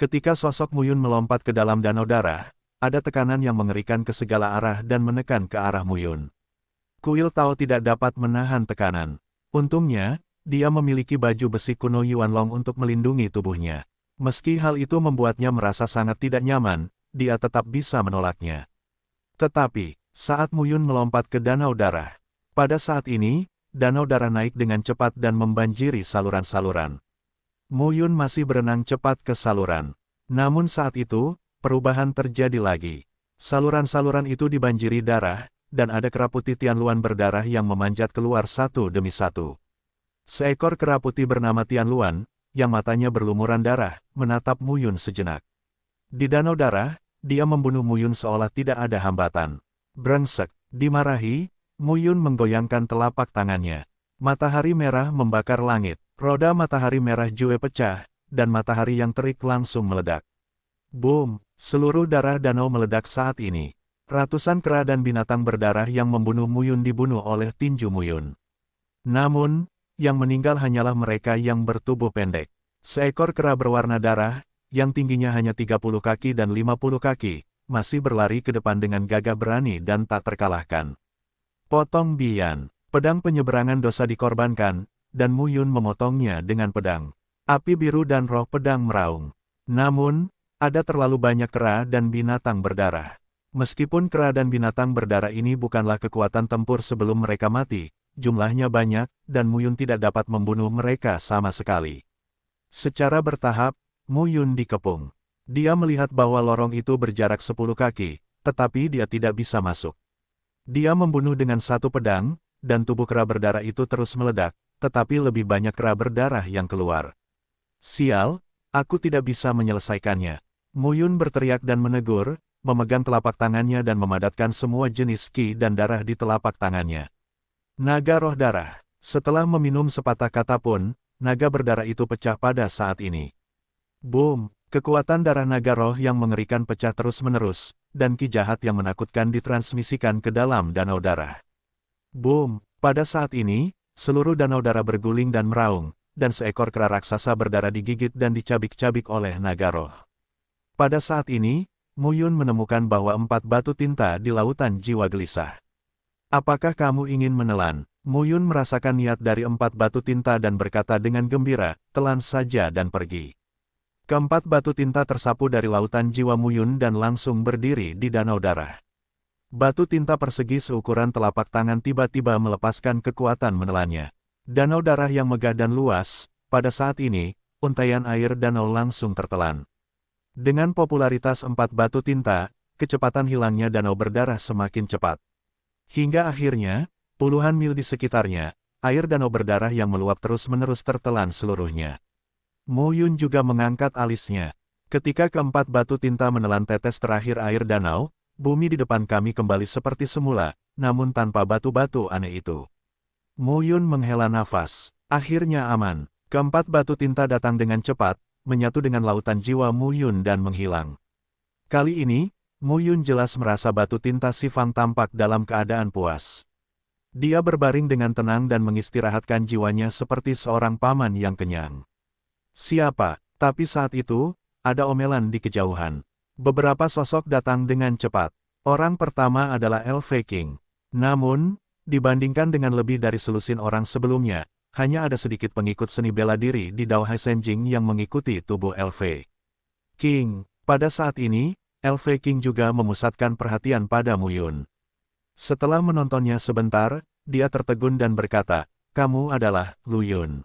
Ketika sosok Muyun melompat ke dalam danau darah, ada tekanan yang mengerikan ke segala arah dan menekan ke arah Muyun. Kuil Tao tidak dapat menahan tekanan. Untungnya, dia memiliki baju besi kuno Yuanlong untuk melindungi tubuhnya. Meski hal itu membuatnya merasa sangat tidak nyaman, dia tetap bisa menolaknya. Tetapi, saat Muyun melompat ke danau darah, pada saat ini, danau darah naik dengan cepat dan membanjiri saluran-saluran. Muyun masih berenang cepat ke saluran. Namun saat itu, perubahan terjadi lagi. Saluran-saluran itu dibanjiri darah, dan ada kera putih Tianluan berdarah yang memanjat keluar satu demi satu. Seekor kera putih bernama Tianluan, yang matanya berlumuran darah, menatap Muyun sejenak. Di danau darah, dia membunuh Muyun seolah tidak ada hambatan. Brengsek, dimarahi, Muyun menggoyangkan telapak tangannya. Matahari merah membakar langit. Roda matahari merah Jue pecah, dan matahari yang terik langsung meledak. Boom! Seluruh darah danau meledak saat ini. Ratusan kera dan binatang berdarah yang membunuh Muyun dibunuh oleh tinju Muyun. Namun, yang meninggal hanyalah mereka yang bertubuh pendek. Seekor kera berwarna darah, yang tingginya hanya 30 kaki dan 50 kaki, masih berlari ke depan dengan gagah berani dan tak terkalahkan. Potong Bian, pedang penyeberangan dosa dikorbankan, dan Muyun memotongnya dengan pedang. Api biru dan roh pedang meraung. Namun, ada terlalu banyak kera dan binatang berdarah. Meskipun kera dan binatang berdarah ini bukanlah kekuatan tempur sebelum mereka mati, jumlahnya banyak, dan Muyun tidak dapat membunuh mereka sama sekali. Secara bertahap, Muyun dikepung. Dia melihat bahwa lorong itu berjarak 10 kaki, tetapi dia tidak bisa masuk. Dia membunuh dengan satu pedang, dan tubuh kera berdarah itu terus meledak, tetapi lebih banyak kera berdarah yang keluar. Sial, aku tidak bisa menyelesaikannya. Muyun berteriak dan menegur, memegang telapak tangannya dan memadatkan semua jenis ki dan darah di telapak tangannya. Naga roh darah. Setelah meminum sepatah kata pun, naga berdarah itu pecah pada saat ini. Boom! Kekuatan darah naga roh yang mengerikan pecah terus-menerus, dan ki jahat yang menakutkan ditransmisikan ke dalam danau darah. Boom! Pada saat ini, seluruh danau darah berguling dan meraung, dan seekor kera raksasa berdarah digigit dan dicabik-cabik oleh naga roh. Pada saat ini, Muyun menemukan bahwa 4 batu tinta di lautan jiwa gelisah. Apakah kamu ingin menelan? Muyun merasakan niat dari 4 batu tinta dan berkata dengan gembira, telan saja dan pergi. Keempat batu tinta tersapu dari lautan jiwa Muyun dan langsung berdiri di danau darah. Batu tinta persegi seukuran telapak tangan tiba-tiba melepaskan kekuatan menelannya. Danau darah yang megah dan luas, pada saat ini, untaian air danau langsung tertelan. Dengan popularitas 4 batu tinta, kecepatan hilangnya danau berdarah semakin cepat. Hingga akhirnya, puluhan mil di sekitarnya, air danau berdarah yang meluap terus-menerus tertelan seluruhnya. Muyun juga mengangkat alisnya. Ketika keempat batu tinta menelan tetes terakhir air danau, bumi di depan kami kembali seperti semula, namun tanpa batu-batu aneh itu. Muyun menghela nafas. Akhirnya aman. Keempat batu tinta datang dengan cepat, menyatu dengan lautan jiwa Muyun dan menghilang. Kali ini, Muyun jelas merasa batu tinta Sifang tampak dalam keadaan puas. Dia berbaring dengan tenang dan mengistirahatkan jiwanya seperti seorang paman yang kenyang. Siapa? Tapi saat itu, ada omelan di kejauhan. Beberapa sosok datang dengan cepat. Orang pertama adalah LV King. Namun, dibandingkan dengan lebih dari selusin orang sebelumnya, hanya ada sedikit pengikut seni bela diri di Dao Hai Senjing yang mengikuti tubuh LV King. Pada saat ini, LV King juga memusatkan perhatian pada Muyun. Setelah menontonnya sebentar, dia tertegun dan berkata, "Kamu adalah Lu Yun."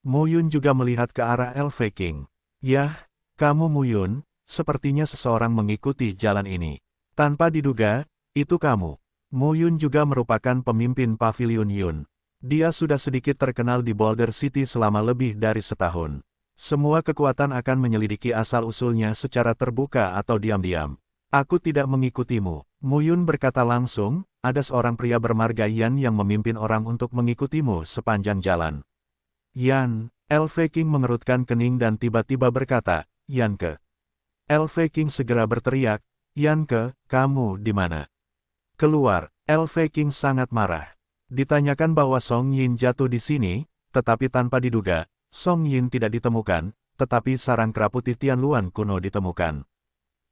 Muyun juga melihat ke arah LV King. "Yah, kamu Muyun, sepertinya seseorang mengikuti jalan ini." Tanpa diduga, itu kamu. Muyun juga merupakan pemimpin Pavilion Yun. Dia sudah sedikit terkenal di Boulder City selama lebih dari setahun. Semua kekuatan akan menyelidiki asal-usulnya secara terbuka atau diam-diam. "Aku tidak mengikutimu," Muyun berkata langsung, "ada seorang pria bermarga Yan yang memimpin orang untuk mengikutimu sepanjang jalan." "Yan," LV King mengerutkan kening dan tiba-tiba berkata, "Yan ke?" LV King segera berteriak, "Yan ke, kamu di mana? Keluar!" LV King sangat marah. Ditanyakan bahwa Song Yin jatuh di sini, tetapi tanpa diduga, Song Yin tidak ditemukan, tetapi sarang kera putih Tianluan kuno ditemukan.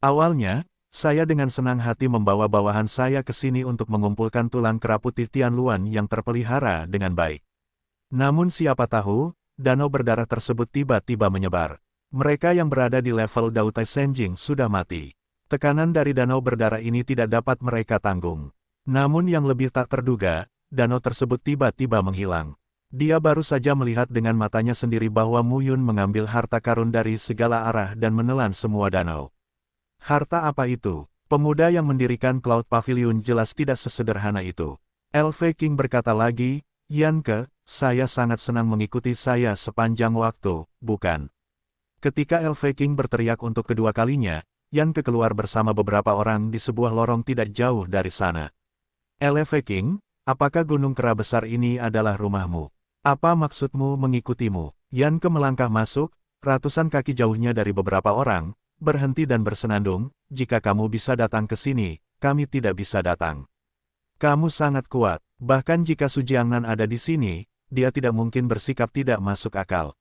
Awalnya, saya dengan senang hati membawa bawahan saya ke sini untuk mengumpulkan tulang kera putih Tianluan yang terpelihara dengan baik. Namun siapa tahu, danau berdarah tersebut tiba-tiba menyebar. Mereka yang berada di level Dautai Senjing sudah mati. Tekanan dari danau berdarah ini tidak dapat mereka tanggung. Namun yang lebih tak terduga, danau tersebut tiba-tiba menghilang. Dia baru saja melihat dengan matanya sendiri bahwa Mu Yun mengambil harta karun dari segala arah dan menelan semua danau. Harta apa itu? Pemuda yang mendirikan Cloud Pavilion jelas tidak sesederhana itu. LV King berkata lagi, Yanke, saya sangat senang mengikuti saya sepanjang waktu, bukan? Ketika LV King berteriak untuk kedua kalinya, Yanke keluar bersama beberapa orang di sebuah lorong tidak jauh dari sana. LV King, apakah gunung kera besar ini adalah rumahmu? Apa maksudmu mengikutimu? Yanke melangkah masuk, ratusan kaki jauhnya dari beberapa orang, berhenti dan bersenandung, jika kamu bisa datang ke sini, kami tidak bisa datang. Kamu sangat kuat, bahkan jika Su Jiangnan ada di sini, dia tidak mungkin bersikap tidak masuk akal.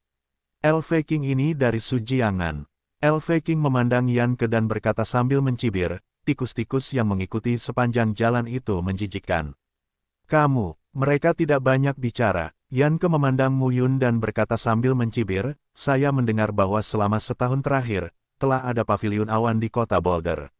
LV King ini dari Su Jiangnan. LV King memandang Yanke dan berkata sambil mencibir, tikus-tikus yang mengikuti sepanjang jalan itu menjijikkan. Kamu, mereka tidak banyak bicara. Yanke memandang Mu Yun dan berkata sambil mencibir, saya mendengar bahwa selama setahun terakhir, telah ada paviliun awan di kota Boulder.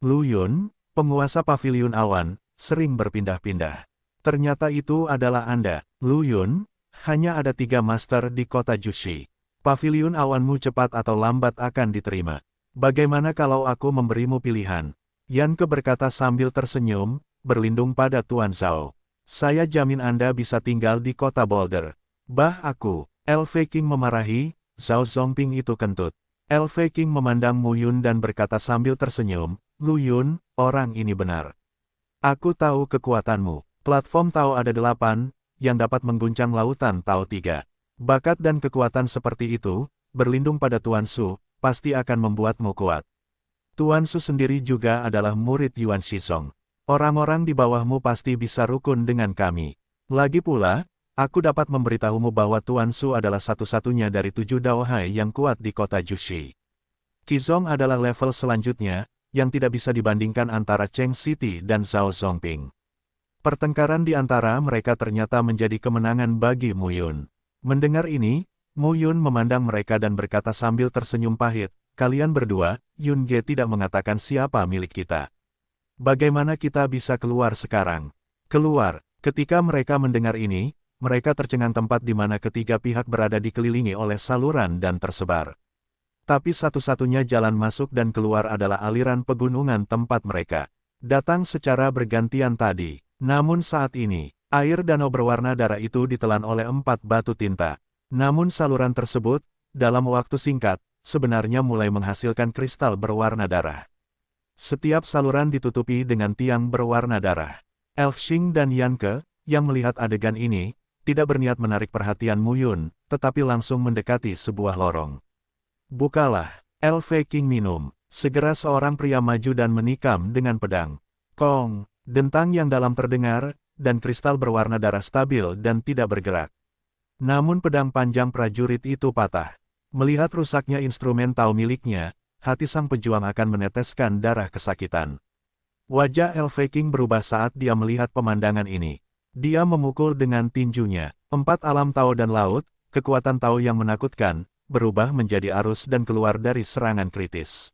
Lu Yun, penguasa paviliun awan, sering berpindah-pindah. Ternyata itu adalah Anda, Lu Yun, hanya ada 3 master di kota Jushi. Paviliun awanmu cepat atau lambat akan diterima. Bagaimana kalau aku memberimu pilihan? Yanke berkata sambil tersenyum, berlindung pada Tuan Zhao. Saya jamin Anda bisa tinggal di kota Boulder. Aku, LV King memarahi, Zhao Zongping itu kentut. LV King memandang Mu Yun dan berkata sambil tersenyum, Lu Yun, orang ini benar. Aku tahu kekuatanmu. Platform Tao ada 8, yang dapat mengguncang lautan Tao 3. Bakat dan kekuatan seperti itu, berlindung pada Tuan Su, pasti akan membuatmu kuat. Tuan Su sendiri juga adalah murid Yuan Shizong. Orang-orang di bawahmu pasti bisa rukun dengan kami. Lagi pula, aku dapat memberitahumu bahwa Tuan Su adalah satu-satunya dari 7 Daohai yang kuat di kota Jushi. Qizong adalah level selanjutnya, yang tidak bisa dibandingkan antara Cheng City dan Zhao Zongping. Pertengkaran di antara mereka ternyata menjadi kemenangan bagi Mu Yun. Mendengar ini, Mu Yun memandang mereka dan berkata sambil tersenyum pahit, kalian berdua, Yun Ge tidak mengatakan siapa milik kita. Bagaimana kita bisa keluar sekarang? Keluar. Ketika mereka mendengar ini, mereka tercengang tempat di mana ketiga pihak berada dikelilingi oleh saluran dan tersebar. Tapi satu-satunya jalan masuk dan keluar adalah aliran pegunungan tempat mereka datang secara bergantian tadi. Namun saat ini, air danau berwarna darah itu ditelan oleh 4 batu tinta. Namun saluran tersebut, dalam waktu singkat, sebenarnya mulai menghasilkan kristal berwarna darah. Setiap saluran ditutupi dengan tiang berwarna darah. Elf Xing dan Yanke, yang melihat adegan ini, tidak berniat menarik perhatian Mu Yun, tetapi langsung mendekati sebuah lorong. Bukalah, LV King minum. Segera seorang pria maju dan menikam dengan pedang. Kong, dentang yang dalam terdengar, dan kristal berwarna darah stabil dan tidak bergerak. Namun pedang panjang prajurit itu patah. Melihat rusaknya instrumen Tao miliknya, hati sang pejuang akan meneteskan darah kesakitan. Wajah LV King berubah saat dia melihat pemandangan ini. Dia memukul dengan tinjunya. 4 alam Tao dan laut, kekuatan Tao yang menakutkan, berubah menjadi arus dan keluar dari serangan kritis.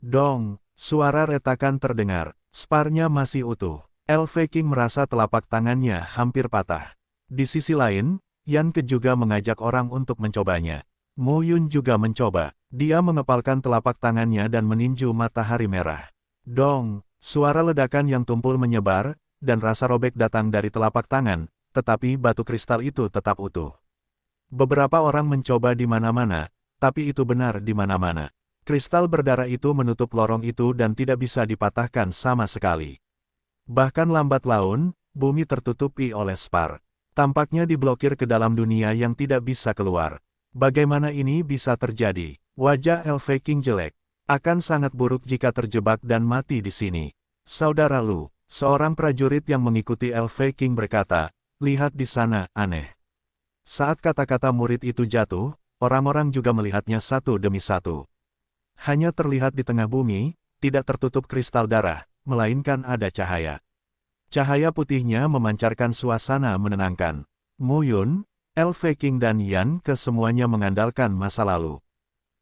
Dong, suara retakan terdengar. Sparnya masih utuh. LV King merasa telapak tangannya hampir patah. Di sisi lain, Yanke juga mengajak orang untuk mencobanya. Mu Yun juga mencoba. Dia mengepalkan telapak tangannya dan meninju matahari merah. Dong, suara ledakan yang tumpul menyebar, dan rasa robek datang dari telapak tangan, tetapi batu kristal itu tetap utuh. Beberapa orang mencoba di mana-mana, tapi itu benar di mana-mana. Kristal berdarah itu menutup lorong itu dan tidak bisa dipatahkan sama sekali. Bahkan lambat laun, bumi tertutupi oleh spar. Tampaknya diblokir ke dalam dunia yang tidak bisa keluar. Bagaimana ini bisa terjadi? Wajah LV King jelek. Akan sangat buruk jika terjebak dan mati di sini. Saudara Lu, seorang prajurit yang mengikuti LV King berkata, lihat di sana, aneh. Saat kata-kata murid itu jatuh, orang-orang juga melihatnya satu demi satu. Hanya terlihat di tengah bumi, tidak tertutup kristal darah, melainkan ada cahaya. Cahaya putihnya memancarkan suasana menenangkan. Mu Yun, Elfe King dan Yan Ke semuanya mengandalkan masa lalu.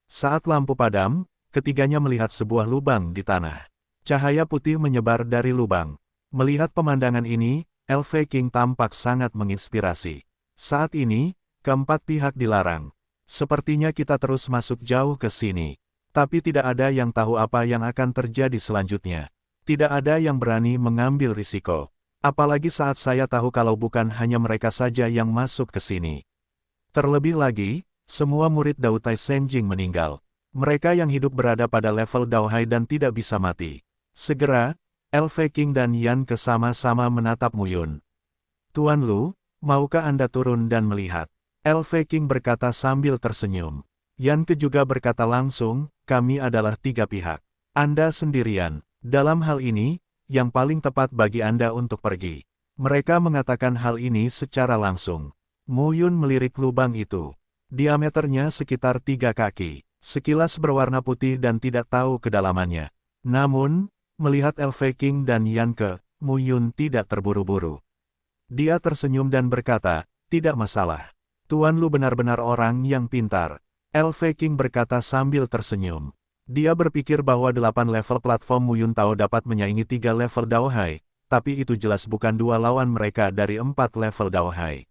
Saat lampu padam, ketiganya melihat sebuah lubang di tanah. Cahaya putih menyebar dari lubang. Melihat pemandangan ini, Elfe King tampak sangat menginspirasi. Saat ini, keempat pihak dilarang. Sepertinya kita terus masuk jauh ke sini. Tapi tidak ada yang tahu apa yang akan terjadi selanjutnya. Tidak ada yang berani mengambil risiko. Apalagi saat saya tahu kalau bukan hanya mereka saja yang masuk ke sini. Terlebih lagi, semua murid Dao Tai Senjing meninggal. Mereka yang hidup berada pada level Dao Hai dan tidak bisa mati. Segera, Elfe King dan Yan Ke sama-sama menatap Mu Yun. Tuan Lu, maukah Anda turun dan melihat? Elfe King berkata sambil tersenyum. Yan Ke juga berkata langsung, kami adalah tiga pihak. Anda sendirian. Dalam hal ini, yang paling tepat bagi Anda untuk pergi. Mereka mengatakan hal ini secara langsung. Mu Yun melirik lubang itu. Diameternya sekitar 3 kaki. Sekilas berwarna putih dan tidak tahu kedalamannya. Namun, melihat Elfe King dan Yan Ke, Mu Yun tidak terburu-buru. Dia tersenyum dan berkata, tidak masalah. Tuan Lu benar-benar orang yang pintar. Elfe King berkata sambil tersenyum. Dia berpikir bahwa 8 level platform Mu Yun Tao dapat menyaingi 3 level Dao Hai, tapi itu jelas bukan 2 lawan mereka dari 4 level Dao Hai.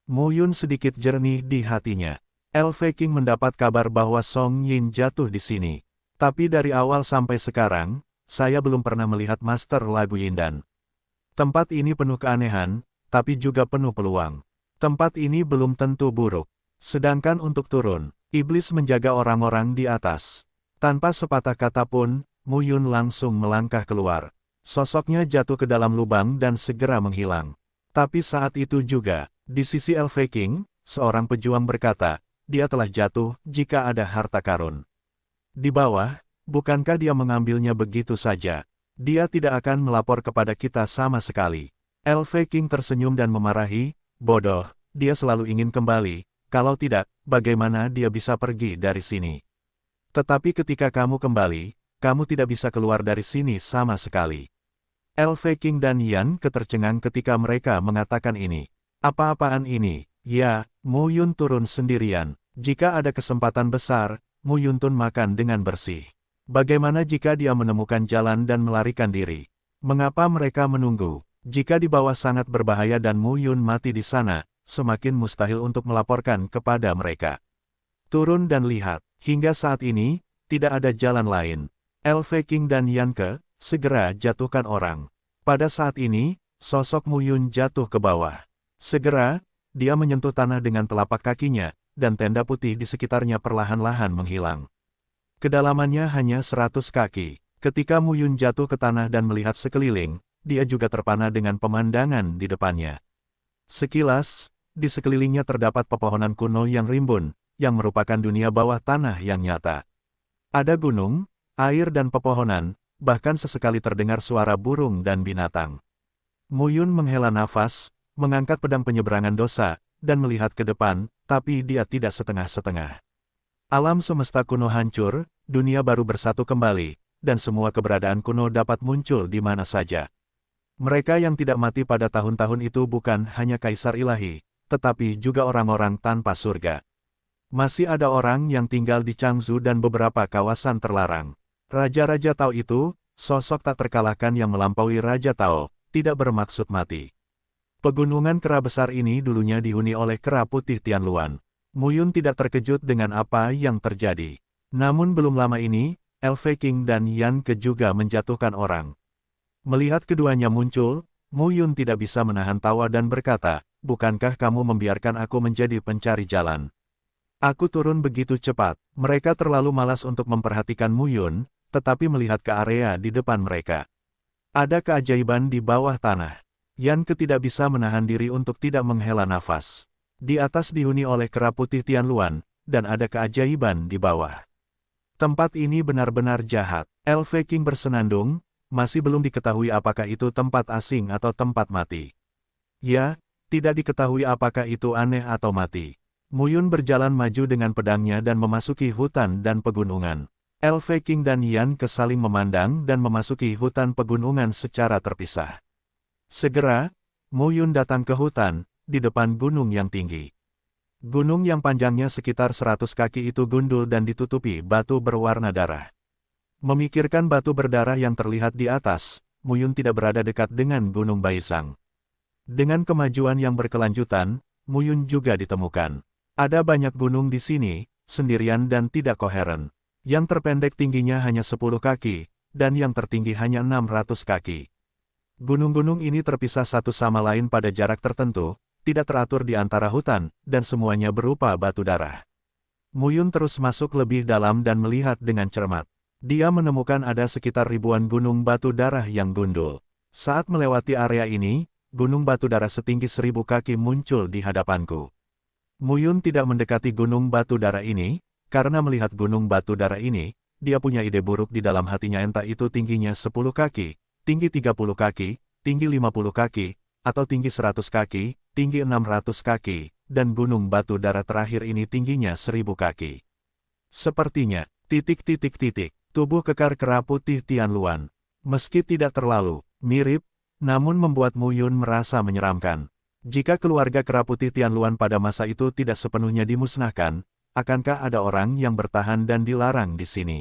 Mu Yun sedikit jernih di hatinya. Elfe King mendapat kabar bahwa Song Yin jatuh di sini. Tapi dari awal sampai sekarang, saya belum pernah melihat Master Lagu Yindan. Tempat ini penuh keanehan, tapi juga penuh peluang. Tempat ini belum tentu buruk. Sedangkan untuk turun, iblis menjaga orang-orang di atas. Tanpa sepatah kata pun, Mu Yun langsung melangkah keluar. Sosoknya jatuh ke dalam lubang dan segera menghilang. Tapi saat itu juga, di sisi Elfe King, seorang pejuang berkata, dia telah jatuh jika ada harta karun. Di bawah, bukankah dia mengambilnya begitu saja? Dia tidak akan melapor kepada kita sama sekali. Elfe King tersenyum dan memarahi, bodoh, dia selalu ingin kembali, kalau tidak, bagaimana dia bisa pergi dari sini? Tetapi ketika kamu kembali, kamu tidak bisa keluar dari sini sama sekali. Elfe King dan Yan Ke tercengang ketika mereka mengatakan ini. Apa-apaan ini? Ya, Mu Yun turun sendirian. Jika ada kesempatan besar, Mu Yun Tun makan dengan bersih. Bagaimana jika dia menemukan jalan dan melarikan diri? Mengapa mereka menunggu? Jika di bawah sangat berbahaya dan Mu Yun mati di sana, semakin mustahil untuk melaporkan kepada mereka. Turun dan lihat. Hingga saat ini, tidak ada jalan lain. Elfe King dan Yan Ke, segera jatuhkan orang. Pada saat ini, sosok Mu Yun jatuh ke bawah. Segera, dia menyentuh tanah dengan telapak kakinya, dan tenda putih di sekitarnya perlahan-lahan menghilang. Kedalamannya hanya 100 kaki. Ketika Mu Yun jatuh ke tanah dan melihat sekeliling, dia juga terpana dengan pemandangan di depannya. Sekilas, di sekelilingnya terdapat pepohonan kuno yang rimbun, yang merupakan dunia bawah tanah yang nyata. Ada gunung, air dan pepohonan, bahkan sesekali terdengar suara burung dan binatang. Mu Yun menghela nafas, mengangkat pedang penyeberangan dosa, dan melihat ke depan, tapi dia tidak setengah-setengah. Alam semesta kuno hancur, dunia baru bersatu kembali, dan semua keberadaan kuno dapat muncul di mana saja. Mereka yang tidak mati pada tahun-tahun itu bukan hanya kaisar ilahi, tetapi juga orang-orang tanpa surga. Masih ada orang yang tinggal di Changzhou dan beberapa kawasan terlarang. Raja-raja Tao itu, sosok tak terkalahkan yang melampaui Raja Tao, tidak bermaksud mati. Pegunungan kera besar ini dulunya dihuni oleh kera putih Tianluan. Mu Yun tidak terkejut dengan apa yang terjadi. Namun belum lama ini, Elfe King dan Yan Ke juga menjatuhkan orang. Melihat keduanya muncul, Mu Yun tidak bisa menahan tawa dan berkata, bukankah kamu membiarkan aku menjadi pencari jalan? Aku turun begitu cepat, mereka terlalu malas untuk memperhatikan Mu Yun, tetapi melihat ke area di depan mereka. Ada keajaiban di bawah tanah. Yan Ke tidak bisa menahan diri untuk tidak menghela nafas. Di atas dihuni oleh kera putih Tianluan, dan ada keajaiban di bawah. Tempat ini benar-benar jahat. Elfe King bersenandung, masih belum diketahui apakah itu tempat asing atau tempat mati. Ya, tidak diketahui apakah itu aneh atau mati. Mu Yun berjalan maju dengan pedangnya dan memasuki hutan dan pegunungan. Elfe King dan Yan Ke saling memandang dan memasuki hutan pegunungan secara terpisah. Segera, Mu Yun datang ke hutan, di depan gunung yang tinggi. Gunung yang panjangnya sekitar 100 kaki itu gundul dan ditutupi batu berwarna darah. Memikirkan batu berdarah yang terlihat di atas, Mu Yun tidak berada dekat dengan Gunung Baisang. Dengan kemajuan yang berkelanjutan, Mu Yun juga ditemukan. Ada banyak gunung di sini, sendirian dan tidak koheren. Yang terpendek tingginya hanya 10 kaki, dan yang tertinggi hanya 600 kaki. Gunung-gunung ini terpisah satu sama lain pada jarak tertentu, tidak teratur di antara hutan, dan semuanya berupa batu darah. Mu Yun terus masuk lebih dalam dan melihat dengan cermat. Dia menemukan ada sekitar ribuan gunung batu darah yang gundul. Saat melewati area ini, gunung batu darah setinggi 1000 kaki muncul di hadapanku. Mu Yun tidak mendekati gunung batu darah ini, karena melihat gunung batu darah ini, dia punya ide buruk di dalam hatinya, entah itu tingginya 10 kaki, tinggi 30 kaki, tinggi 50 kaki, atau tinggi 100 kaki, tinggi 600 kaki, dan gunung batu darah terakhir ini tingginya 1000 kaki. Sepertinya, tubuh kekar kera putih Tianluan. Meski tidak terlalu mirip, namun membuat Mu Yun merasa menyeramkan. Jika keluarga kera putih Tianluan pada masa itu tidak sepenuhnya dimusnahkan, akankah ada orang yang bertahan dan dilarang di sini?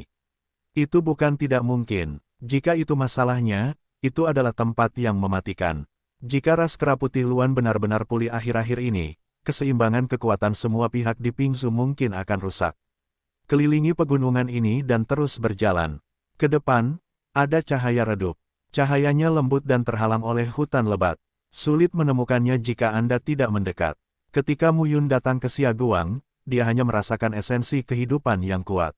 Itu bukan tidak mungkin. Jika itu masalahnya, itu adalah tempat yang mematikan. Jika ras kera putih Luan benar-benar pulih akhir-akhir ini, keseimbangan kekuatan semua pihak di Pingzu mungkin akan rusak. Kelilingi pegunungan ini dan terus berjalan. Ke depan, ada cahaya redup. Cahayanya lembut dan terhalang oleh hutan lebat. Sulit menemukannya jika Anda tidak mendekat. Ketika Mu Yun datang ke Xiaguang, dia hanya merasakan esensi kehidupan yang kuat.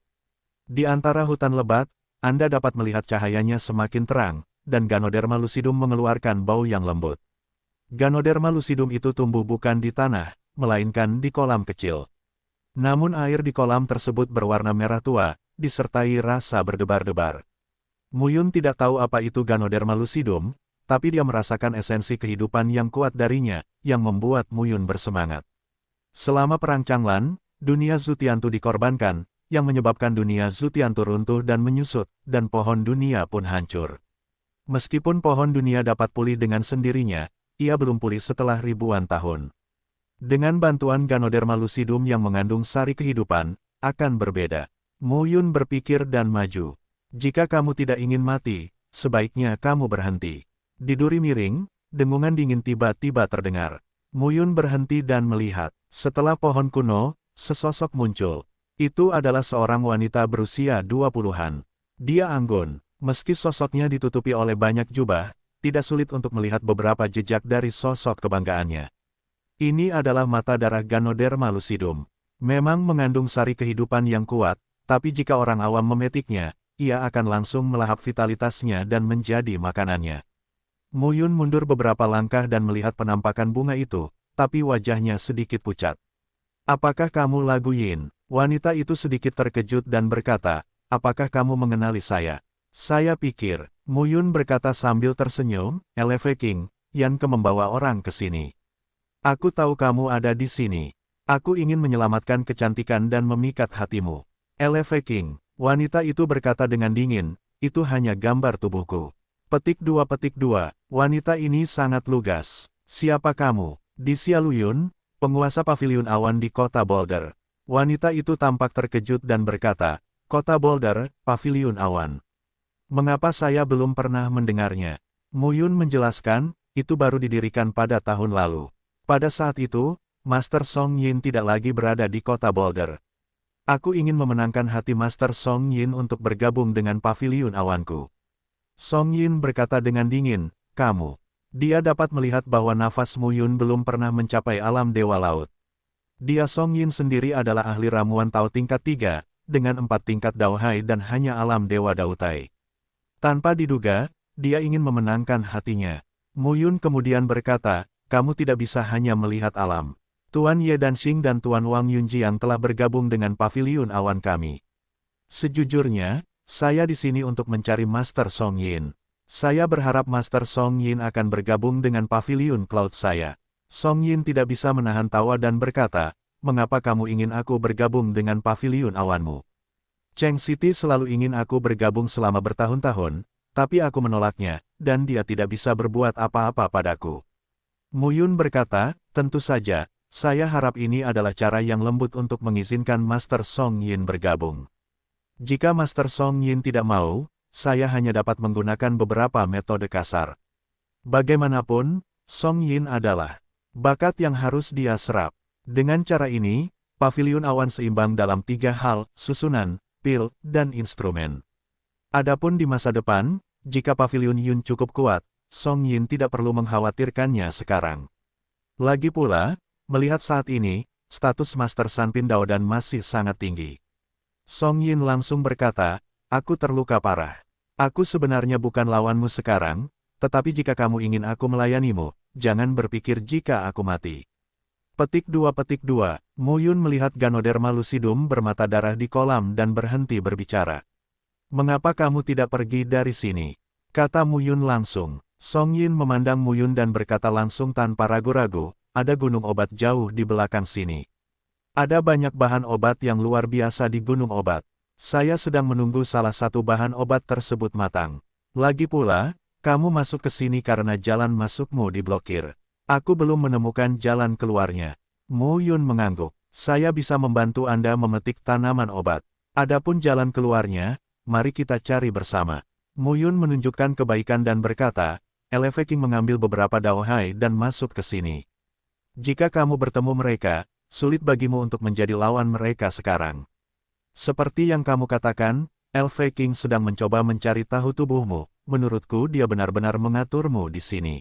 Di antara hutan lebat, Anda dapat melihat cahayanya semakin terang, dan Ganoderma lucidum mengeluarkan bau yang lembut. Ganoderma lucidum itu tumbuh bukan di tanah, melainkan di kolam kecil. Namun air di kolam tersebut berwarna merah tua, disertai rasa berdebar-debar. Mu Yun tidak tahu apa itu Ganoderma lucidum, tapi dia merasakan esensi kehidupan yang kuat darinya, yang membuat Mu Yun bersemangat. Selama Perang Changlan, dunia Zutiantu dikorbankan, yang menyebabkan dunia Zutiantu runtuh dan menyusut, dan pohon dunia pun hancur. Meskipun pohon dunia dapat pulih dengan sendirinya, ia belum pulih setelah ribuan tahun. Dengan bantuan Ganoderma lucidum yang mengandung sari kehidupan, akan berbeda. Mu Yun berpikir dan maju. Jika kamu tidak ingin mati, sebaiknya kamu berhenti. Di duri miring, dengungan dingin tiba-tiba terdengar. Mu Yun berhenti dan melihat. Setelah pohon kuno, sesosok muncul. Itu adalah seorang wanita berusia 20-an. Dia anggun. Meski sosoknya ditutupi oleh banyak jubah, tidak sulit untuk melihat beberapa jejak dari sosok kebanggaannya. Ini adalah mata darah Ganoderma lucidum. Memang mengandung sari kehidupan yang kuat, tapi jika orang awam memetiknya, ia akan langsung melahap vitalitasnya dan menjadi makanannya. Mu Yun mundur beberapa langkah dan melihat penampakan bunga itu, tapi wajahnya sedikit pucat. "Apakah kamu Lagu Yin?" Wanita itu sedikit terkejut dan berkata, "Apakah kamu mengenali saya?" "Saya pikir," Mu Yun berkata sambil tersenyum, "Eleve King, Yan Ke membawa orang ke sini. Aku tahu kamu ada di sini. Aku ingin menyelamatkan kecantikan dan memikat hatimu." "Eleve King," wanita itu berkata dengan dingin, "itu hanya gambar tubuhku." Petik 2, wanita ini sangat lugas. "Siapa kamu?" "Di Xialuyun, penguasa paviliun awan di kota Boulder." Wanita itu tampak terkejut dan berkata, "Kota Boulder, paviliun awan. Mengapa saya belum pernah mendengarnya?" Mu Yun menjelaskan, itu baru didirikan pada tahun lalu. Pada saat itu, Master Song Yin tidak lagi berada di kota Boulder. Aku ingin memenangkan hati Master Song Yin untuk bergabung dengan paviliun awanku. Song Yin berkata dengan dingin, "Kamu." Dia dapat melihat bahwa nafas Mu Yun belum pernah mencapai alam Dewa Laut. Dia Song Yin sendiri adalah ahli ramuan Tao tingkat 3, dengan 4 tingkat Dao Hai dan hanya alam Dewa Dao Tai. Tanpa diduga, dia ingin memenangkan hatinya. Mu Yun kemudian berkata, "Kamu tidak bisa hanya melihat alam. Tuan Ye Danxing dan Tuan Wang Yunjiang telah bergabung dengan paviliun awan kami. Sejujurnya, saya di sini untuk mencari Master Song Yin. Saya berharap Master Song Yin akan bergabung dengan paviliun Cloud saya." Song Yin tidak bisa menahan tawa dan berkata, mengapa kamu ingin aku bergabung dengan paviliun awanmu? Cheng Siti selalu ingin aku bergabung selama bertahun-tahun, tapi aku menolaknya, dan dia tidak bisa berbuat apa-apa padaku. Mu Yun berkata, tentu saja, saya harap ini adalah cara yang lembut untuk mengizinkan Master Song Yin bergabung. Jika Master Song Yin tidak mau, saya hanya dapat menggunakan beberapa metode kasar. Bagaimanapun, Song Yin adalah bakat yang harus dia serap. Dengan cara ini, paviliun awan seimbang dalam 3 hal, susunan, pil, dan instrumen. Adapun di masa depan, jika paviliun Yun cukup kuat, Song Yin tidak perlu mengkhawatirkannya sekarang. Lagi pula, melihat saat ini, status Master San Pindao dan masih sangat tinggi. Song Yin langsung berkata, aku terluka parah. Aku sebenarnya bukan lawanmu sekarang, tetapi jika kamu ingin aku melayanimu, jangan berpikir jika aku mati. Petik 2. Mu Yun melihat Ganoderma lucidum bermata darah di kolam dan berhenti berbicara. Mengapa kamu tidak pergi dari sini? Kata Mu Yun langsung. Song Yin memandang Mu Yun dan berkata langsung tanpa ragu-ragu, ada gunung obat jauh di belakang sini. Ada banyak bahan obat yang luar biasa di gunung obat. Saya sedang menunggu salah satu bahan obat tersebut matang. Lagi pula, kamu masuk ke sini karena jalan masukmu diblokir. Aku belum menemukan jalan keluarnya. Mu Yun mengangguk. Saya bisa membantu Anda memetik tanaman obat. Adapun jalan keluarnya, mari kita cari bersama. Mu Yun menunjukkan kebaikan dan berkata, Eleve King mengambil beberapa daohai dan masuk ke sini. Jika kamu bertemu mereka, sulit bagimu untuk menjadi lawan mereka sekarang. Seperti yang kamu katakan, Eleve King sedang mencoba mencari tahu tubuhmu. Menurutku dia benar-benar mengaturmu di sini.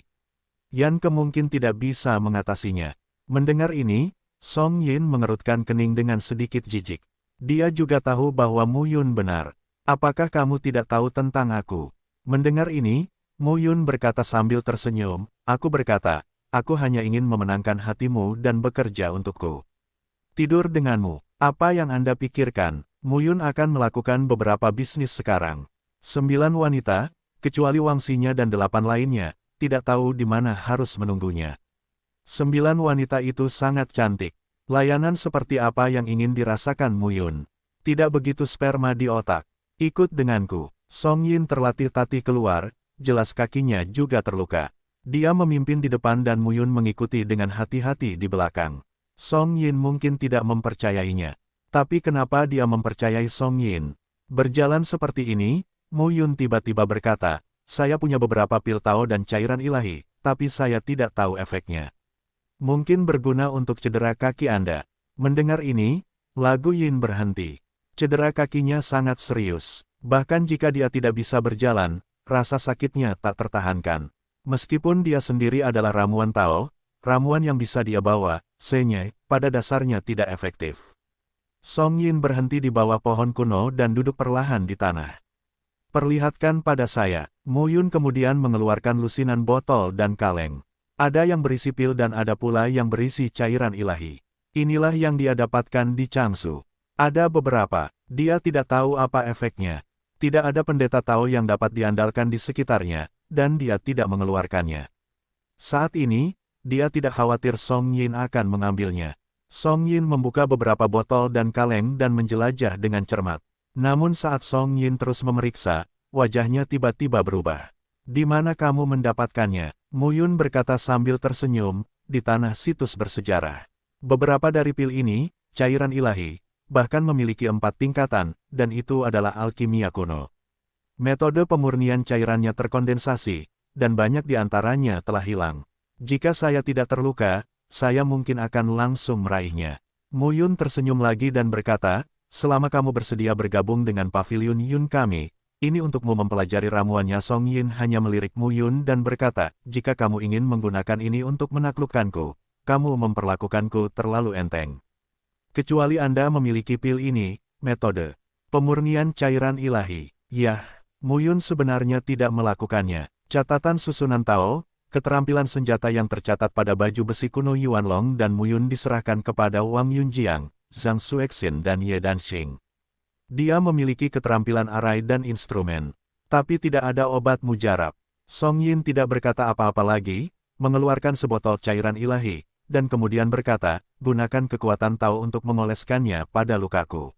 Yan Ke mungkin tidak bisa mengatasinya. Mendengar ini, Song Yin mengerutkan kening dengan sedikit jijik. Dia juga tahu bahwa Mu Yun benar. Apakah kamu tidak tahu tentang aku? Mendengar ini, Mu Yun berkata sambil tersenyum, aku berkata, aku hanya ingin memenangkan hatimu dan bekerja untukku. Tidur denganmu. Apa yang Anda pikirkan? Mu Yun akan melakukan beberapa bisnis sekarang. 9 wanita, kecuali wangsinya dan 8 lainnya, tidak tahu di mana harus menunggunya. 9 wanita itu sangat cantik. Layanan seperti apa yang ingin dirasakan Mu Yun? Tidak begitu sperma di otak. Ikut denganku. Song Yin terlatih tatih keluar, jelas kakinya juga terluka. Dia memimpin di depan dan Mu Yun mengikuti dengan hati-hati di belakang. Song Yin mungkin tidak mempercayainya. Tapi kenapa dia mempercayai Song Yin? Berjalan seperti ini, Mu Yun tiba-tiba berkata, saya punya beberapa pil Tao dan cairan ilahi, tapi saya tidak tahu efeknya. Mungkin berguna untuk cedera kaki Anda. Mendengar ini, Lagu Yin berhenti. Cedera kakinya sangat serius. Bahkan jika dia tidak bisa berjalan, rasa sakitnya tak tertahankan. Meskipun dia sendiri adalah ramuan Tao, ramuan yang bisa dia bawa, Senyai, pada dasarnya tidak efektif. Song Yin berhenti di bawah pohon kuno dan duduk perlahan di tanah. Perlihatkan pada saya. Mu Yun kemudian mengeluarkan lusinan botol dan kaleng. Ada yang berisi pil dan ada pula yang berisi cairan ilahi. Inilah yang dia dapatkan di Changsu. Ada beberapa, dia tidak tahu apa efeknya. Tidak ada pendeta Tao yang dapat diandalkan di sekitarnya, dan dia tidak mengeluarkannya. Saat ini, dia tidak khawatir Song Yin akan mengambilnya. Song Yin membuka beberapa botol dan kaleng dan menjelajah dengan cermat. Namun saat Song Yin terus memeriksa, wajahnya tiba-tiba berubah. Di mana kamu mendapatkannya? Mu Yun berkata sambil tersenyum, di tanah situs bersejarah. Beberapa dari pil ini, cairan ilahi, bahkan memiliki 4 tingkatan, dan itu adalah alkimia kuno. Metode pemurnian cairannya terkondensasi, dan banyak di antaranya telah hilang. Jika saya tidak terluka, saya mungkin akan langsung meraihnya. Mu Yun tersenyum lagi dan berkata, selama kamu bersedia bergabung dengan paviliun Yun kami, ini untukmu. Mempelajari ramuannya. Song Yin hanya melirik Mu Yun dan berkata, jika kamu ingin menggunakan ini untuk menaklukkanku, kamu memperlakukanku terlalu enteng. Kecuali Anda memiliki pil ini, metode pemurnian cairan ilahi. Yah, Mu Yun sebenarnya tidak melakukannya. Catatan susunan Tao, keterampilan senjata yang tercatat pada baju besi kuno Yuan Long dan Mu Yun diserahkan kepada Wang Yunjiang, Zhang Xuexin dan Ye Danxing. Dia memiliki keterampilan arai dan instrumen, tapi tidak ada obat mujarab. Song Yin tidak berkata apa-apa lagi, mengeluarkan sebotol cairan ilahi, dan kemudian berkata, gunakan kekuatan Tao untuk mengoleskannya pada lukaku.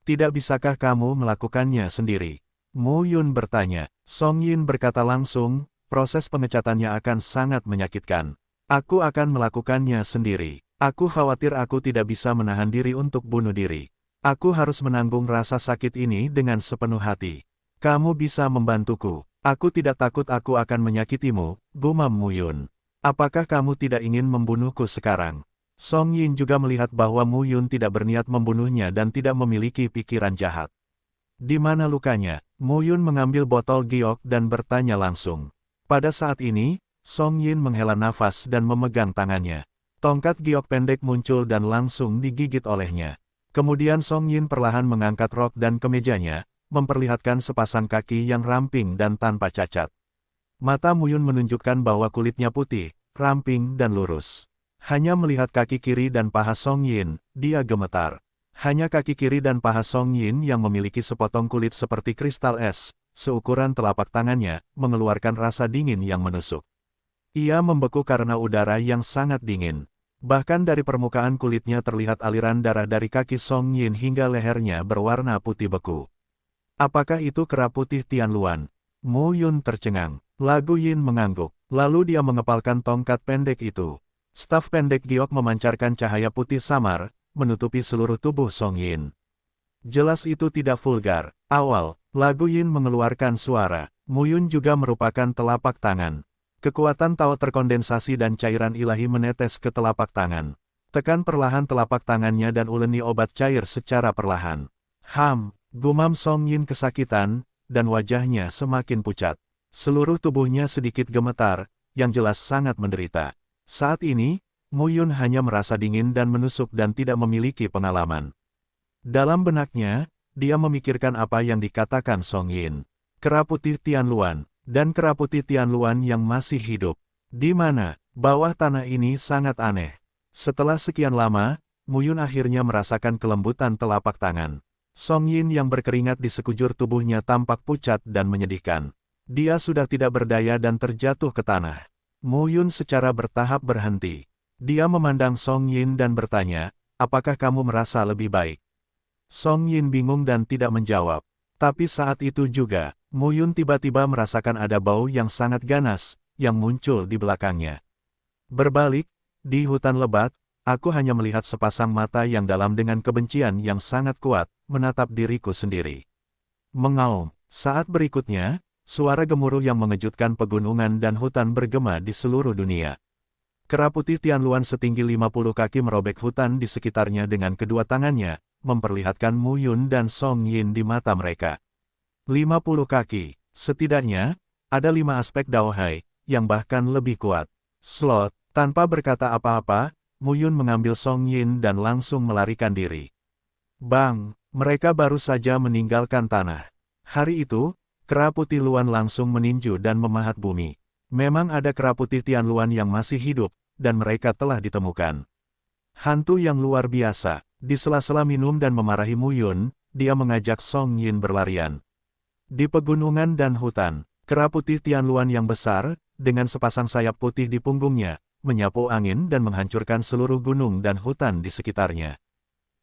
Tidak bisakah kamu melakukannya sendiri? Mu Yun bertanya. Song Yin berkata langsung, proses pengecatannya akan sangat menyakitkan. Aku akan melakukannya sendiri. Aku khawatir aku tidak bisa menahan diri untuk bunuh diri. Aku harus menanggung rasa sakit ini dengan sepenuh hati. Kamu bisa membantuku. Aku tidak takut aku akan menyakitimu, gumam Mu Yun. Apakah kamu tidak ingin membunuhku sekarang? Song Yin juga melihat bahwa Mu Yun tidak berniat membunuhnya dan tidak memiliki pikiran jahat. Di mana lukanya? Mu Yun mengambil botol giok dan bertanya langsung. Pada saat ini, Song Yin menghela nafas dan memegang tangannya. Tongkat giok pendek muncul dan langsung digigit olehnya. Kemudian Song Yin perlahan mengangkat rok dan kemejanya, memperlihatkan sepasang kaki yang ramping dan tanpa cacat. Mata Mu Yun menunjukkan bahwa kulitnya putih, ramping dan lurus. Hanya melihat kaki kiri dan paha Song Yin, dia gemetar. Hanya kaki kiri dan paha Song Yin yang memiliki sepotong kulit seperti kristal es, seukuran telapak tangannya, mengeluarkan rasa dingin yang menusuk. Ia membeku karena udara yang sangat dingin. Bahkan dari permukaan kulitnya terlihat aliran darah dari kaki Song Yin hingga lehernya berwarna putih beku. Apakah itu kera putih Tianluan? Mu Yun tercengang. Lagu Yin mengangguk. Lalu dia mengepalkan tongkat pendek itu. Staf pendek giok memancarkan cahaya putih samar, menutupi seluruh tubuh Song Yin. Jelas itu tidak vulgar. Awal, Lagu Yin mengeluarkan suara. Mu Yun juga merupakan telapak tangan. Kekuatan Tao terkondensasi dan cairan ilahi menetes ke telapak tangan. Tekan perlahan telapak tangannya dan uleni obat cair secara perlahan. Gumam Song Yin kesakitan, dan wajahnya semakin pucat. Seluruh tubuhnya sedikit gemetar, yang jelas sangat menderita. Saat ini, Mu Yun hanya merasa dingin dan menusuk dan tidak memiliki pengalaman. Dalam benaknya, dia memikirkan apa yang dikatakan Song Yin. Kera putih Tianluan. Dan kera putih Tianluan yang masih hidup. Di mana? Bawah tanah ini sangat aneh. Setelah sekian lama, Mu Yun akhirnya merasakan kelembutan telapak tangan. Song Yin yang berkeringat di sekujur tubuhnya tampak pucat dan menyedihkan. Dia sudah tidak berdaya dan terjatuh ke tanah. Mu Yun secara bertahap berhenti. Dia memandang Song Yin dan bertanya, apakah kamu merasa lebih baik? Song Yin bingung dan tidak menjawab. Tapi saat itu juga, Mu Yun tiba-tiba merasakan ada bau yang sangat ganas, yang muncul di belakangnya. Berbalik, di hutan lebat, aku hanya melihat sepasang mata yang dalam dengan kebencian yang sangat kuat, menatap diriku sendiri. Mengaum. Saat berikutnya, suara gemuruh yang mengejutkan pegunungan dan hutan bergema di seluruh dunia. Kera putih Tianluan setinggi 50 kaki merobek hutan di sekitarnya dengan kedua tangannya, memperlihatkan Mu Yun dan Song Yin di mata mereka. 50 kaki. Setidaknya, ada 5 aspek Daohai, yang bahkan lebih kuat. Slot, tanpa berkata apa-apa, Mu Yun mengambil Song Yin dan langsung melarikan diri. Bang, mereka baru saja meninggalkan tanah. Hari itu, kera putih Luan langsung meninju dan memahat bumi. Memang ada kera putih Tianluan yang masih hidup, dan mereka telah ditemukan. Hantu yang luar biasa. Di sela-sela minum dan memarahi Mu Yun, dia mengajak Song Yin berlarian. Di pegunungan dan hutan, kera putih Tianluan yang besar, dengan sepasang sayap putih di punggungnya, menyapu angin dan menghancurkan seluruh gunung dan hutan di sekitarnya.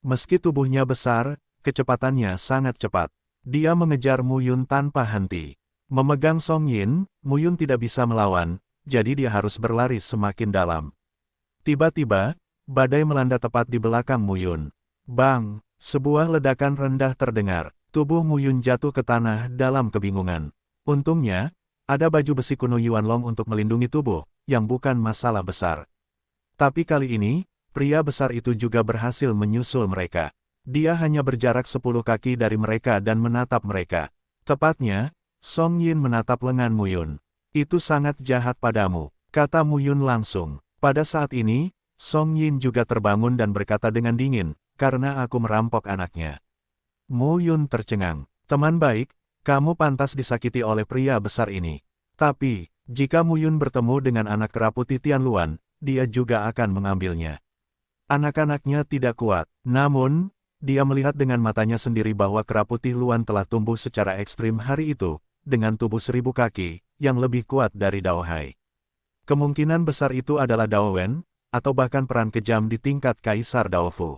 Meski tubuhnya besar, kecepatannya sangat cepat. Dia mengejar Mu Yun tanpa henti. Memegang Song Yin, Mu Yun tidak bisa melawan, jadi dia harus berlari semakin dalam. Tiba-tiba, badai melanda tepat di belakang Mu Yun. Bang! Sebuah ledakan rendah terdengar. Tubuh Mu Yun jatuh ke tanah dalam kebingungan. Untungnya, ada baju besi kuno Yuan Long untuk melindungi tubuh, yang bukan masalah besar. Tapi kali ini, pria besar itu juga berhasil menyusul mereka. Dia hanya berjarak 10 kaki dari mereka dan menatap mereka. Tepatnya, Song Yin menatap lengan Mu Yun. Itu sangat jahat padamu, kata Mu Yun langsung. Pada saat ini, Song Yin juga terbangun dan berkata dengan dingin, karena aku merampok anaknya. Mu Yun tercengang. Teman baik, kamu pantas disakiti oleh pria besar ini. Tapi, jika Mu Yun bertemu dengan anak kera putih Tianluan, dia juga akan mengambilnya. Anak-anaknya tidak kuat. Namun, dia melihat dengan matanya sendiri bahwa kera putih Luan telah tumbuh secara ekstrim hari itu, dengan tubuh 1000 kaki, yang lebih kuat dari Daohai. Kemungkinan besar itu adalah Daowen, atau bahkan peran kejam di tingkat Kaisar Daofu.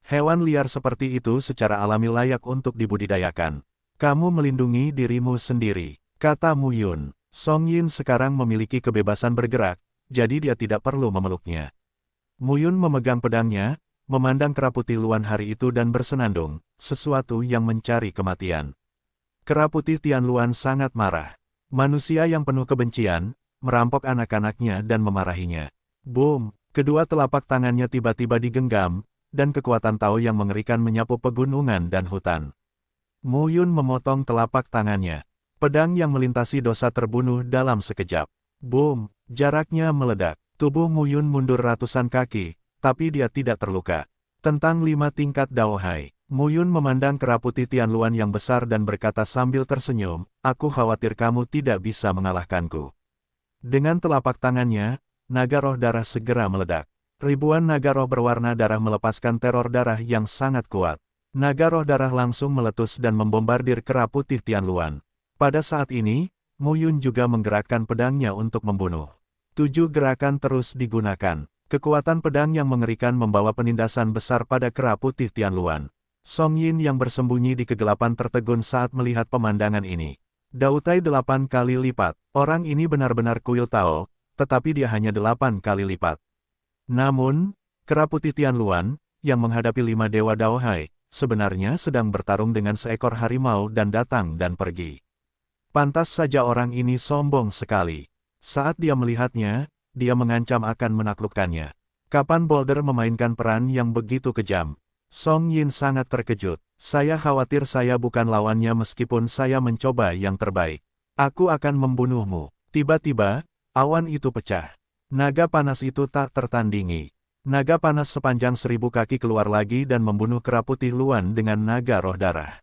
Hewan liar seperti itu secara alami layak untuk dibudidayakan. Kamu melindungi dirimu sendiri, kata Mu Yun. Song Yin sekarang memiliki kebebasan bergerak, jadi dia tidak perlu memeluknya. Mu Yun memegang pedangnya, memandang kera putih Luan hari itu dan bersenandung, sesuatu yang mencari kematian. Kera putih Tian Luan sangat marah. Manusia yang penuh kebencian, merampok anak-anaknya dan memarahinya. Boom! Kedua telapak tangannya tiba-tiba digenggam, dan kekuatan Tao yang mengerikan menyapu pegunungan dan hutan. Mu Yun memotong telapak tangannya. Pedang yang melintasi dosa terbunuh dalam sekejap. Boom! Jaraknya meledak. Tubuh Mu Yun mundur ratusan kaki, tapi dia tidak terluka. Tentang 5 tingkat Daohai, Mu Yun memandang kera putih Tian Luan yang besar dan berkata sambil tersenyum, aku khawatir kamu tidak bisa mengalahkanku. Dengan telapak tangannya, naga roh darah segera meledak. Ribuan naga roh berwarna darah melepaskan teror darah yang sangat kuat. Naga roh darah langsung meletus dan membombardir kera putih Tian Luan. Pada saat ini, Mu Yun juga menggerakkan pedangnya untuk membunuh. 7 gerakan terus digunakan. Kekuatan pedang yang mengerikan membawa penindasan besar pada kera putih Tian Luan. Song Yin yang bersembunyi di kegelapan tertegun saat melihat pemandangan ini. Dautai 8 kali lipat. Orang ini benar-benar kuil Tao, tetapi dia hanya 8 kali lipat. Namun, kera putih Tian Luan, yang menghadapi 5 dewa Daohai, sebenarnya sedang bertarung dengan seekor harimau dan datang dan pergi. Pantas saja orang ini sombong sekali. Saat dia melihatnya, dia mengancam akan menaklukkannya. Kapan Boulder memainkan peran yang begitu kejam? Song Yin sangat terkejut. Saya khawatir saya bukan lawannya meskipun saya mencoba yang terbaik. Aku akan membunuhmu. Tiba-tiba, awan itu pecah. Naga panas itu tak tertandingi. Naga panas sepanjang 1000 kaki keluar lagi dan membunuh kera putih Luan dengan naga roh darah.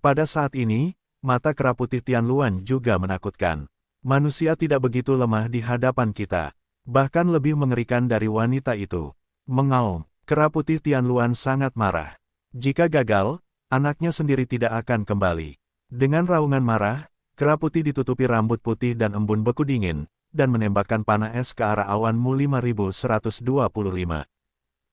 Pada saat ini, mata kera putih Tian Luan juga menakutkan. Manusia tidak begitu lemah di hadapan kita. Bahkan lebih mengerikan dari wanita itu. Mengaum, kera putih Tian Luan sangat marah. Jika gagal, anaknya sendiri tidak akan kembali. Dengan raungan marah, kera putih ditutupi rambut putih dan embun beku dingin, dan menembakkan panah es ke arah awan Mu 5125.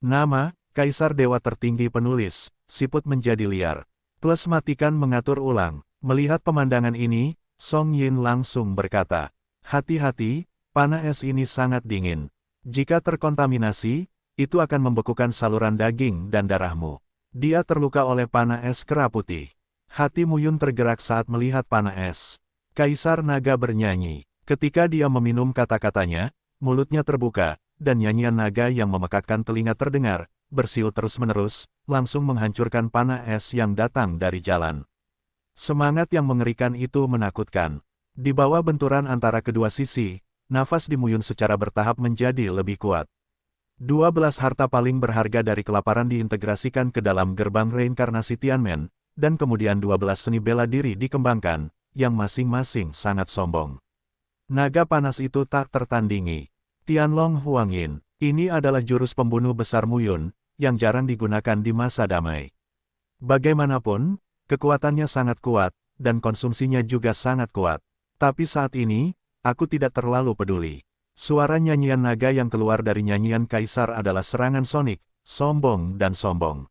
Nama, Kaisar Dewa Tertinggi Penulis, siput menjadi liar. Plus matikan mengatur ulang. Melihat pemandangan ini, Song Yin langsung berkata, hati-hati, panah es ini sangat dingin. Jika terkontaminasi, itu akan membekukan saluran daging dan darahmu. Dia terluka oleh panah es kera putih. Hati Mu Yun tergerak saat melihat panah es. Kaisar Naga bernyanyi. Ketika dia meminum kata-katanya, mulutnya terbuka, dan nyanyian naga yang memekakkan telinga terdengar, bersiul terus-menerus, langsung menghancurkan panah es yang datang dari jalan. Semangat yang mengerikan itu menakutkan. Di bawah benturan antara kedua sisi, nafas di Mu Yun secara bertahap menjadi lebih kuat. 12 harta paling berharga dari kelaparan diintegrasikan ke dalam gerbang reinkarnasi Tianmen, dan kemudian 12 seni bela diri dikembangkan, yang masing-masing sangat sombong. Naga panas itu tak tertandingi. Tianlong Huangyin, ini adalah jurus pembunuh besar Mu Yun, yang jarang digunakan di masa damai. Bagaimanapun, kekuatannya sangat kuat, dan konsumsinya juga sangat kuat. Tapi saat ini, aku tidak terlalu peduli. Suara nyanyian naga yang keluar dari nyanyian Kaisar adalah serangan sonik, sombong dan sombong.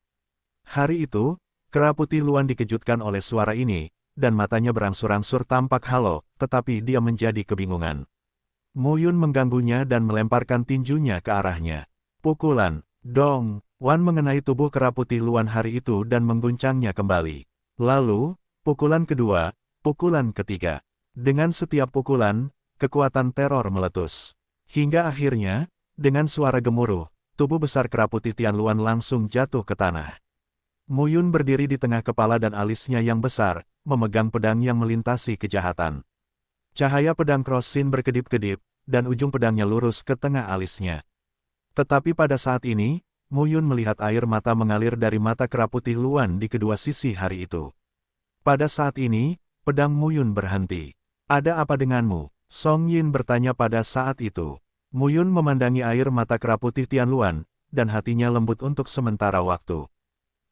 Hari itu, kera putih Luan dikejutkan oleh suara ini, dan matanya berangsur-angsur tampak halo, tetapi dia menjadi kebingungan. Mu Yun mengganggunya dan melemparkan tinjunya ke arahnya. Pukulan, dong, Wan mengenai tubuh kera putih Luan hari itu dan mengguncangnya kembali. Lalu, pukulan kedua, pukulan ketiga. Dengan setiap pukulan, kekuatan teror meletus. Hingga akhirnya, dengan suara gemuruh, tubuh besar kera putih Tian Luan langsung jatuh ke tanah. Mu Yun berdiri di tengah kepala dan alisnya yang besar, memegang pedang yang melintasi kejahatan. Cahaya pedang Cross Sin berkedip-kedip, dan ujung pedangnya lurus ke tengah alisnya. Tetapi pada saat ini, Mu Yun melihat air mata mengalir dari mata kera putih Luan di kedua sisi hari itu. Pada saat ini, pedang Mu Yun berhenti. Ada apa denganmu? Song Yin bertanya pada saat itu. Mu Yun memandangi air mata kera putih Tian Luan, dan hatinya lembut untuk sementara waktu.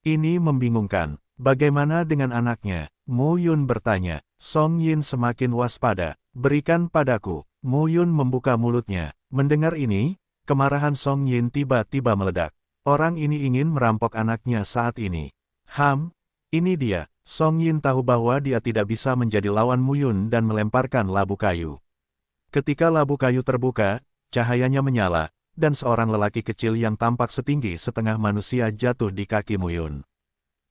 Ini membingungkan. Bagaimana dengan anaknya? Mu Yun bertanya. Song Yin semakin waspada. Berikan padaku. Mu Yun membuka mulutnya. Mendengar ini, Kemarahan Song Yin tiba-tiba meledak. Orang ini ingin merampok anaknya saat ini. Ini dia. Song Yin tahu bahwa dia tidak bisa menjadi lawan Mu Yun dan melemparkan labu kayu. Ketika labu kayu terbuka, cahayanya menyala, dan seorang lelaki kecil yang tampak setinggi setengah manusia jatuh di kaki Mu Yun.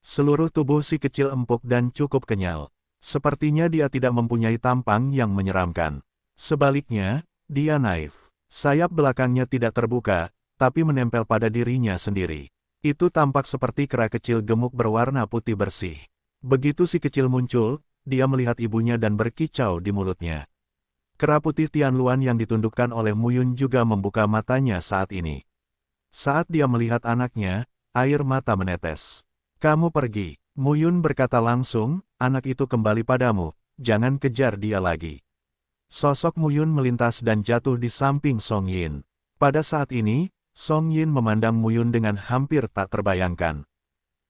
Seluruh tubuh si kecil empuk dan cukup kenyal. Sepertinya dia tidak mempunyai tampang yang menyeramkan. Sebaliknya, dia naif. Sayap belakangnya tidak terbuka, tapi menempel pada dirinya sendiri. Itu tampak seperti kera kecil gemuk berwarna putih bersih. Begitu si kecil muncul, dia melihat ibunya dan berkicau di mulutnya. Kera putih Tianluan yang ditundukkan oleh Mu Yun juga membuka matanya saat ini. Saat dia melihat anaknya, air mata menetes. Kamu pergi. Mu Yun berkata langsung, anak itu kembali padamu, jangan kejar dia lagi. Sosok Mu Yun melintas dan jatuh di samping Song Yin. Pada saat ini, Song Yin memandang Mu Yun dengan hampir tak terbayangkan.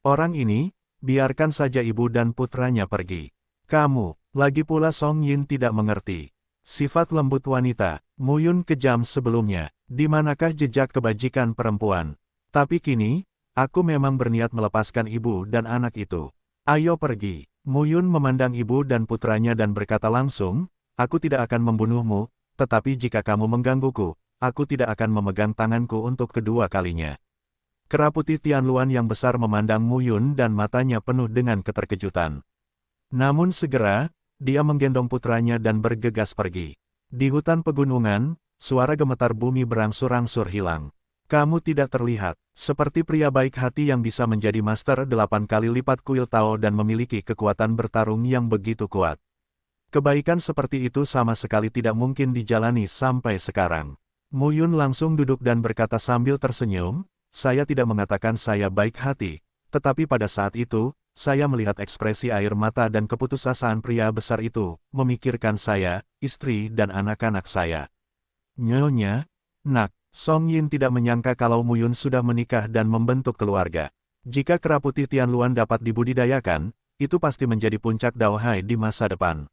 Orang ini, biarkan saja ibu dan putranya pergi. Kamu, lagi pula Song Yin tidak mengerti. Sifat lembut wanita, Mu Yun kejam sebelumnya, di manakah jejak kebajikan perempuan? Tapi kini, aku memang berniat melepaskan ibu dan anak itu. Ayo pergi. Mu Yun memandang ibu dan putranya dan berkata langsung, aku tidak akan membunuhmu, tetapi jika kamu menggangguku, aku tidak akan memegang tanganku untuk kedua kalinya. Kera putih Tianluan yang besar memandang Mu Yun dan matanya penuh dengan keterkejutan. Namun segera, dia menggendong putranya dan bergegas pergi. Di hutan pegunungan, suara gemetar bumi berangsur-angsur hilang. Kamu tidak terlihat, seperti pria baik hati yang bisa menjadi master 8 kali lipat kuil Tao dan memiliki kekuatan bertarung yang begitu kuat. Kebaikan seperti itu sama sekali tidak mungkin dijalani sampai sekarang. Mu Yun langsung duduk dan berkata sambil tersenyum, saya tidak mengatakan saya baik hati, tetapi pada saat itu, saya melihat ekspresi air mata dan keputusasaan pria besar itu, memikirkan saya, istri dan anak-anak saya. Nyonya, nak, Song Yin tidak menyangka kalau Mu Yun sudah menikah dan membentuk keluarga. Jika kera putih Tianluan dapat dibudidayakan, itu pasti menjadi puncak Daohai di masa depan.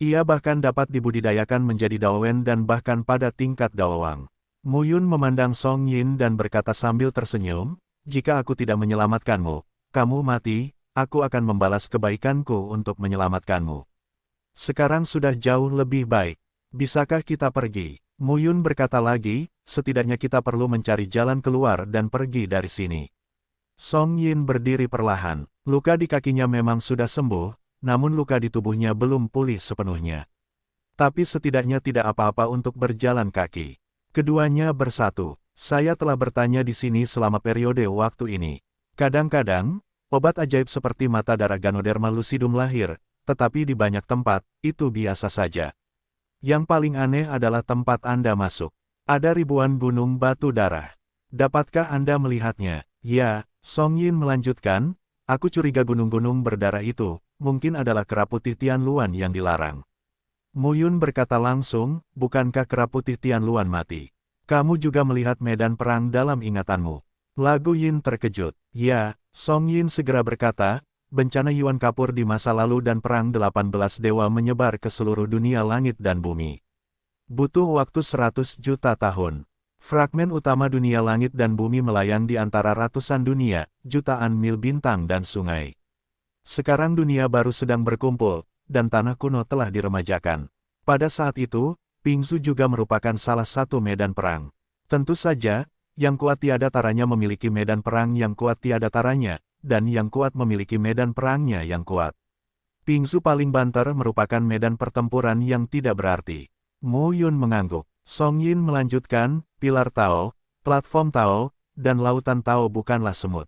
Ia bahkan dapat dibudidayakan menjadi Daowen dan bahkan pada tingkat Daowang. Mu Yun memandang Song Yin dan berkata sambil tersenyum, jika aku tidak menyelamatkanmu, kamu mati, aku akan membalas kebaikanku untuk menyelamatkanmu. Sekarang sudah jauh lebih baik. Bisakah kita pergi? Mu Yun berkata lagi, setidaknya kita perlu mencari jalan keluar dan pergi dari sini. Song Yin berdiri perlahan. Luka di kakinya memang sudah sembuh, namun luka di tubuhnya belum pulih sepenuhnya. Tapi setidaknya tidak apa-apa untuk berjalan kaki. Keduanya bersatu. Saya telah bertanya di sini selama periode waktu ini. Kadang-kadang, obat ajaib seperti mata darah Ganoderma lucidum lahir, tetapi di banyak tempat, itu biasa saja. Yang paling aneh adalah tempat Anda masuk. Ada ribuan gunung batu darah. Dapatkah Anda melihatnya? Ya, Song Yin melanjutkan, aku curiga gunung-gunung berdarah itu, mungkin adalah kera putih Tianluan yang dilarang. Mu Yun berkata langsung, bukankah kera putih Tianluan mati? Kamu juga melihat medan perang dalam ingatanmu. Lagu Yin terkejut. Ya, Song Yin segera berkata, bencana Yuan Kapur di masa lalu dan perang 18 dewa menyebar ke seluruh dunia langit dan bumi. Butuh waktu 100 juta tahun. Fragmen utama dunia langit dan bumi melayang di antara ratusan dunia, jutaan mil bintang dan sungai. Sekarang dunia baru sedang berkumpul, dan tanah kuno telah diremajakan. Pada saat itu, Pingzu juga merupakan salah satu medan perang. Tentu saja, yang kuat tiada taranya memiliki medan perang yang kuat tiada taranya, dan yang kuat memiliki medan perangnya yang kuat. Pingzu paling banter merupakan medan pertempuran yang tidak berarti. Mu Yun mengangguk. Song Yin melanjutkan, pilar Tao, platform Tao, dan lautan Tao bukanlah semut.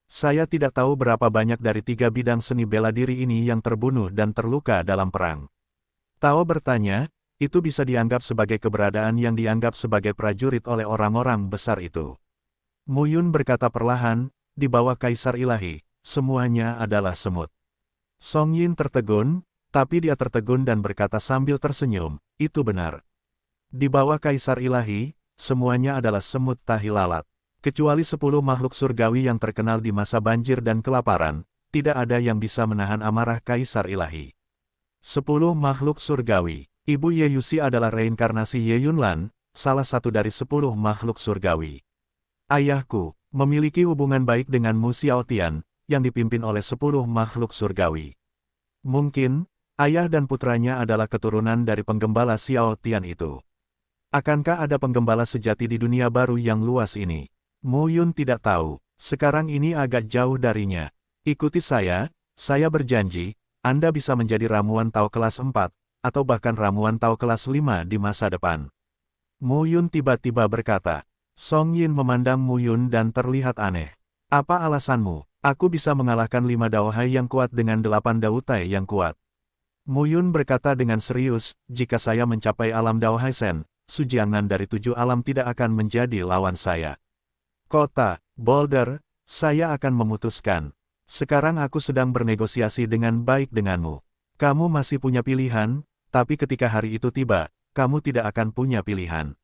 Saya tidak tahu berapa banyak dari 3 bidang seni bela diri ini yang terbunuh dan terluka dalam perang. Tao bertanya, itu bisa dianggap sebagai keberadaan yang dianggap sebagai prajurit oleh orang-orang besar itu. Mu Yun berkata perlahan, di bawah Kaisar Ilahi, semuanya adalah semut. Song Yin tertegun, tapi dia tertegun dan berkata sambil tersenyum, itu benar. Di bawah Kaisar Ilahi, semuanya adalah semut tahi lalat. Kecuali 10 makhluk surgawi yang terkenal di masa banjir dan kelaparan, tidak ada yang bisa menahan amarah Kaisar Ilahi. 10 makhluk surgawi. Ibu Ye Yuxi adalah reinkarnasi Ye Yunlan, salah satu dari 10 makhluk surgawi. Ayahku memiliki hubungan baik dengan Mu Xiao Tian, yang dipimpin oleh 10 makhluk surgawi. Mungkin, ayah dan putranya adalah keturunan dari penggembala Xiao Tian itu. Akankah ada penggembala sejati di dunia baru yang luas ini? Mu Yun tidak tahu, sekarang ini agak jauh darinya. Ikuti saya berjanji, Anda bisa menjadi ramuan Tao kelas 4, atau bahkan ramuan Tao kelas 5 di masa depan. Mu Yun tiba-tiba berkata. Song Yin memandang Mu Yun dan terlihat aneh. Apa alasanmu? Aku bisa mengalahkan 5 Daohai yang kuat dengan 8 Dautai yang kuat. Mu Yun berkata dengan serius, jika saya mencapai alam Daohai Sen, Sujiangnan dari 7 alam tidak akan menjadi lawan saya. Kota, Boulder, saya akan memutuskan. Sekarang aku sedang bernegosiasi dengan baik denganmu. Kamu masih punya pilihan, tapi ketika hari itu tiba, kamu tidak akan punya pilihan.